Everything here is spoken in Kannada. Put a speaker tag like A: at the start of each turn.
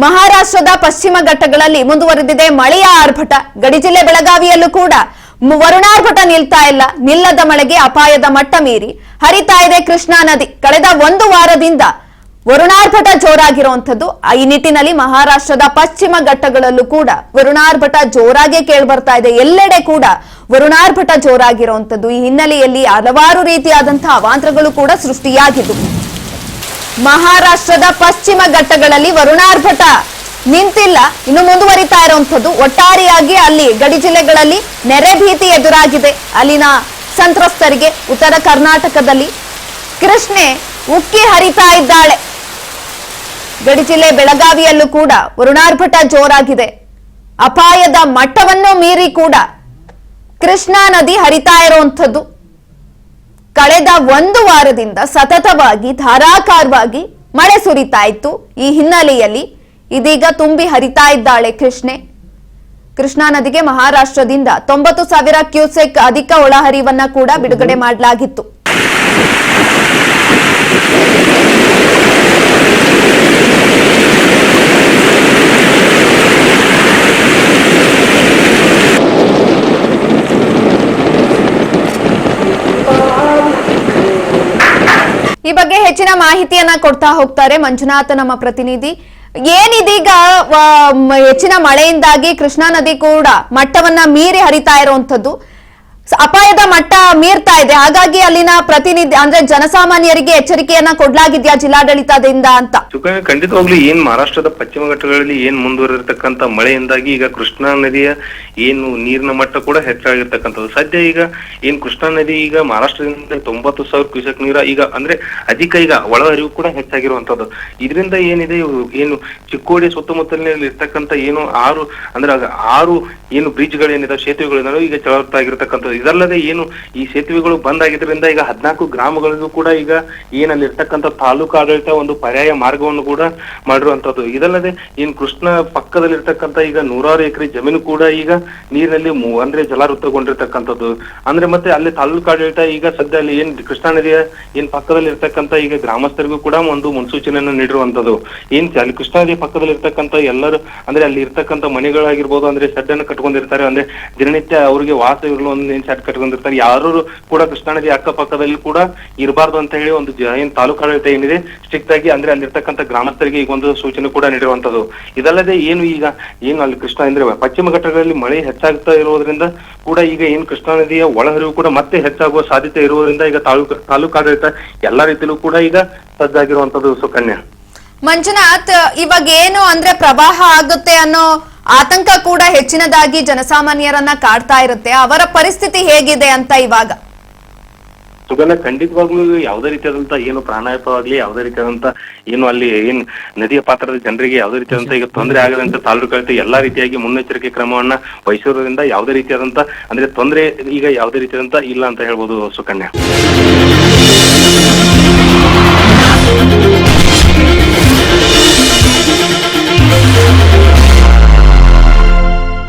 A: ಮಹಾರಾಷ್ಟ್ರದ ಪಶ್ಚಿಮ ಘಟ್ಟಗಳಲ್ಲಿ ಮುಂದುವರೆದಿದೆ ಮಳೆಯ ಆರ್ಭಟ. ಗಡಿ ಜಿಲ್ಲೆ ಬೆಳಗಾವಿಯಲ್ಲೂ ಕೂಡ ವರುಣಾರ್ಭಟ ನಿಲ್ತಾ ಇಲ್ಲ. ನಿಲ್ಲದ ಮಳೆಗೆ ಅಪಾಯದ ಮಟ್ಟ ಮೀರಿ ಹರಿತಾ ಇದೆ ಕೃಷ್ಣಾ ನದಿ. ಕಳೆದ ಒಂದು ವಾರದಿಂದ ವರುಣಾರ್ಭಟ ಜೋರಾಗಿರುವಂತದ್ದು. ಈ ನಿಟ್ಟಿನಲ್ಲಿ ಮಹಾರಾಷ್ಟ್ರದ ಪಶ್ಚಿಮ ಘಟ್ಟಗಳಲ್ಲೂ ಕೂಡ ವರುಣಾರ್ಭಟ ಜೋರಾಗಿ ಕೇಳಿಬರ್ತಾ ಇದೆ. ಎಲ್ಲೆಡೆ ಕೂಡ ವರುಣಾರ್ಭಟ ಜೋರಾಗಿರುವಂತದ್ದು. ಈ ಹಿನ್ನೆಲೆಯಲ್ಲಿ ಹಲವಾರು ರೀತಿಯಾದಂತಹ ಅವಾಂತರಗಳು ಕೂಡ ಸೃಷ್ಟಿಯಾಗಿದ್ದು, ಮಹಾರಾಷ್ಟ್ರದ ಪಶ್ಚಿಮ ಘಟ್ಟಗಳಲ್ಲಿ ವರುಣಾರ್ಭಟ ನಿಂತಿಲ್ಲ, ಇನ್ನು ಮುಂದುವರಿತಾ ಇರುವಂತದ್ದು. ಒಟ್ಟಾರೆಯಾಗಿ ಅಲ್ಲಿ ಗಡಿ ಜಿಲ್ಲೆಗಳಲ್ಲಿ ನೆರೆ ಭೀತಿ ಎದುರಾಗಿದೆ ಅಲ್ಲಿನ ಸಂತ್ರಸ್ತರಿಗೆ. ಉತ್ತರ ಕರ್ನಾಟಕದಲ್ಲಿ ಕೃಷ್ಣೆ ಉಕ್ಕಿ ಹರಿತಾ ಇದ್ದಾಳೆ. ಗಡಿ ಜಿಲ್ಲೆ ಬೆಳಗಾವಿಯಲ್ಲೂ ಕೂಡ ವರುಣಾರ್ಭಟ ಜೋರಾಗಿದೆ. ಅಪಾಯದ ಮಟ್ಟವನ್ನು ಮೀರಿ ಕೂಡ ಕೃಷ್ಣಾ ನದಿ ಹರಿತಾ ಇರುವಂತದ್ದು. ಕಳೆದ ಒಂದು ವಾರದಿಂದ ಸತತವಾಗಿ ಧಾರಾಕಾರವಾಗಿ ಮಳೆ ಸುರಿತಾ ಇತ್ತು. ಈ ಹಿನ್ನೆಲೆಯಲ್ಲಿ ಇದೀಗ ತುಂಬಿ ಹರಿತಾ ಇದ್ದಾಳೆ ಕೃಷ್ಣೆ. ಕೃಷ್ಣಾ ನದಿಗೆ ಮಹಾರಾಷ್ಟ್ರದಿಂದ 90,000 ಕ್ಯೂಸೆಕ್ ಅಧಿಕ ಒಳಹರಿವನ್ನ ಕೂಡ ಬಿಡುಗಡೆ ಮಾಡಲಾಗಿತ್ತು. ಈ ಬಗ್ಗೆ ಹೆಚ್ಚಿನ ಮಾಹಿತಿಯನ್ನ ಕೊಡ್ತಾ ಹೋಗ್ತಾರೆ ಮಂಜುನಾಥ್ ನಮ್ಮ ಪ್ರತಿನಿಧಿ. ಏನಿದೀಗ ಹೆಚ್ಚಿನ ಮಳೆಯಿಂದಾಗಿ ಕೃಷ್ಣಾ ನದಿ ಕೂಡ ಮಟ್ಟವನ್ನ ಮೀರಿ ಹರಿತಾ ಇರುವಂತದ್ದು, ಅಪಾಯದ ಮಟ್ಟ ಮೀರ್ತಾ ಇದೆ. ಹಾಗಾಗಿ ಅಲ್ಲಿನ ಪ್ರತಿನಿಧಿ ಅಂದ್ರೆ ಜನಸಾಮಾನ್ಯರಿಗೆ ಎಚ್ಚರಿಕೆಯನ್ನ ಕೊಡ್ಲಾಗಿದ್ಯಾ ಜಿಲ್ಲಾಡಳಿತದಿಂದ ಅಂತ?
B: ಖಂಡಿತವಾಗ್ಲೂ ಏನ್ ಮಹಾರಾಷ್ಟ್ರದ ಪಶ್ಚಿಮ ಘಟ್ಟಗಳಲ್ಲಿ ಏನ್ ಮುಂದುವರಿರ್ತಕ್ಕಂಥ ಮಳೆಯಿಂದಾಗಿ ಈಗ ಕೃಷ್ಣಾ ನದಿಯ ಏನು ನೀರಿನ ಮಟ್ಟ ಕೂಡ ಹೆಚ್ಚಾಗಿರ್ತಕ್ಕಂಥದ್ದು. ಸದ್ಯ ಈಗ ಏನ್ ಕೃಷ್ಣಾ ನದಿ ಈಗ ಮಹಾರಾಷ್ಟ್ರದಿಂದ 90,000 ಕ್ಯೂಸೆಕ್ ನೀರ ಈಗ ಅಂದ್ರೆ ಅಧಿಕ ಈಗ ಒಳಹರಿವು ಕೂಡ ಹೆಚ್ಚಾಗಿರುವಂತದ್ದು. ಇದರಿಂದ ಏನಿದೆ ಏನು ಚಿಕ್ಕೋಡಿ ಸುತ್ತಮುತ್ತಲಿನಲ್ಲಿ ಇರ್ತಕ್ಕಂಥ ಏನು ಆರು ಏನು ಬ್ರಿಡ್ಜ್ಗಳೇನಿದೆ, ಸೇತುವೆಗಳಿದಾವೆ, ಈಗ ಚಲಾವಣೆಯಾಗಿರ್ತಕ್ಕಂಥದ್ದು. ಇದಲ್ಲದೆ ಏನು ಈ ಸೇತುವೆಗಳು ಬಂದ್ ಆಗಿದ್ರಿಂದ ಈಗ 14 ಗ್ರಾಮಗಳಿಗೂ ಕೂಡ ಈಗ ಏನಲ್ಲಿ ಇರ್ತಕ್ಕಂಥ ತಾಲೂಕು ಆಡಳಿತ ಒಂದು ಪರ್ಯಾಯ ಮಾರ್ಗವನ್ನು ಕೂಡ ಮಾಡಿರುವಂತದ್ದು. ಇದಲ್ಲದೆ ಏನ್ ಕೃಷ್ಣ ಪಕ್ಕದಲ್ಲಿರ್ತಕ್ಕಂಥ ಈಗ 100 ಎಕರೆ ಜಮೀನು ಕೂಡ ಈಗ ನೀರಿನಲ್ಲಿ ಅಂದ್ರೆ ಜಲಾವೃತಗೊಂಡಿರ್ತಕ್ಕಂಥದ್ದು. ಅಂದ್ರೆ ಮತ್ತೆ ಅಲ್ಲಿ ತಾಲೂಕು ಆಡಳಿತ ಈಗ ಸದ್ಯ ಅಲ್ಲಿ ಏನ್ ಕೃಷ್ಣಾ ನದಿಯ ಏನ್ ಪಕ್ಕದಲ್ಲಿ ಇರ್ತಕ್ಕಂಥ ಈಗ ಗ್ರಾಮಸ್ಥರಿಗೂ ಕೂಡ ಒಂದು ಮುನ್ಸೂಚನೆಯನ್ನು ನೀಡಿರುವಂತದ್ದು. ಅಲ್ಲಿ ಕೃಷ್ಣಾ ನದಿಯ ಪಕ್ಕದಲ್ಲಿ ಇರ್ತಕ್ಕಂಥ ಎಲ್ಲರೂ ಅಂದ್ರೆ ಅಲ್ಲಿ ಇರ್ತಕ್ಕಂಥ ಮನೆಗಳಾಗಿರ್ಬೋದು, ಅಂದ್ರೆ ಶೆಡ್ ಅನ್ನು ಕಟ್ಕೊಂಡಿರ್ತಾರೆ, ಅಂದ್ರೆ ದಿನನಿತ್ಯ ಅವರಿಗೆ ವಾಸ ಇರಲು ಒಂದು ಶೆಡ್ ಕಟ್ಕೊಂಡಿರ್ತಾರೆ. ಯಾರು ಕೂಡ ಕೃಷ್ಣಾ ನದಿ ಅಕ್ಕಪಕ್ಕದಲ್ಲಿ ಕೂಡ ಇರಬಾರ್ದು ಅಂತ ಹೇಳಿ ಒಂದು ಏನ್ ತಾಲೂಕು ಆಡಳಿತ ಏನಿದೆ ಸ್ಟ್ರಿಕ್ಟ್ ಆಗಿ ಅಂದ್ರೆ ಅಲ್ಲಿರ್ತಕ್ಕಂಥ ಗ್ರಾಮಸ್ಥರಿಗೆ ಈಗ ಒಂದು ಸೂಚನೆ ಕೂಡ ನೀಡಿರುವಂತದ್ದು. ಇದಲ್ಲದೆ ಏನು ಅಲ್ಲಿ ಕೃಷ್ಣಾ ಅಂದ್ರೆ ಪಶ್ಚಿಮ ಘಟ್ಟಗಳಲ್ಲಿ ಮಳೆ ಹೆಚ್ಚಾಗ್ತಾ ಇರೋದ್ರಿಂದ ಕೂಡ ಈಗ ಏನ್ ಕೃಷ್ಣಾ ನದಿಯ ಒಳಹರಿವು ಕೂಡ ಮತ್ತೆ ಹೆಚ್ಚಾಗುವ ಸಾಧ್ಯತೆ ಇರುವುದರಿಂದ ಈಗ ತಾಲೂಕು ಆಡಳಿತ ಎಲ್ಲಾ ರೀತಿಯಲ್ಲೂ ಕೂಡ ಈಗ ಸಜ್ಜಾಗಿರುವಂತದ್ದು. ಸುಕನ್ಯಾ,
A: ಮಂಜುನಾಥ್, ಇವಾಗ ಏನು ಅಂದ್ರೆ ಪ್ರವಾಹ ಆಗುತ್ತೆ ಅನ್ನೋ ಆತಂಕ ಕೂಡ ಹೆಚ್ಚಿನದಾಗಿ ಜನಸಾಮಾನ್ಯರನ್ನ ಕಾಡ್ತಾ ಇರುತ್ತೆ. ಅವರ ಪರಿಸ್ಥಿತಿ ಹೇಗಿದೆ ಅಂತ ಇವಾಗ?
B: ಸುಗಂಧ, ಖಂಡಿತವಾಗ್ಲೂ ಯಾವುದೇ ರೀತಿಯಾದಂತ ಏನು ಪ್ರಾಣಾಪಾಯವಾಗ್ಲಿ, ಯಾವುದೇ ರೀತಿಯಾದಂತ ಏನು ಅಲ್ಲಿ ಏನ್ ನದಿಯ ಪಾತ್ರದ ಜನರಿಗೆ ಯಾವುದೇ ರೀತಿಯಾದಂತ ಈಗ ತೊಂದರೆ ಆಗದಂತ ತಾಲೂಕು ಆಡಳಿತ ಎಲ್ಲಾ ರೀತಿಯಾಗಿ ಮುನ್ನೆಚ್ಚರಿಕೆ ಕ್ರಮವನ್ನ ವಹಿಸಿರೋದ್ರಿಂದ ಯಾವುದೇ ರೀತಿಯಾದಂತ ಅಂದ್ರೆ ತೊಂದರೆ ಈಗ ಯಾವುದೇ ರೀತಿಯಾದಂತ ಇಲ್ಲ ಅಂತ ಹೇಳ್ಬೋದು ಸುಕನ್ಯಾ.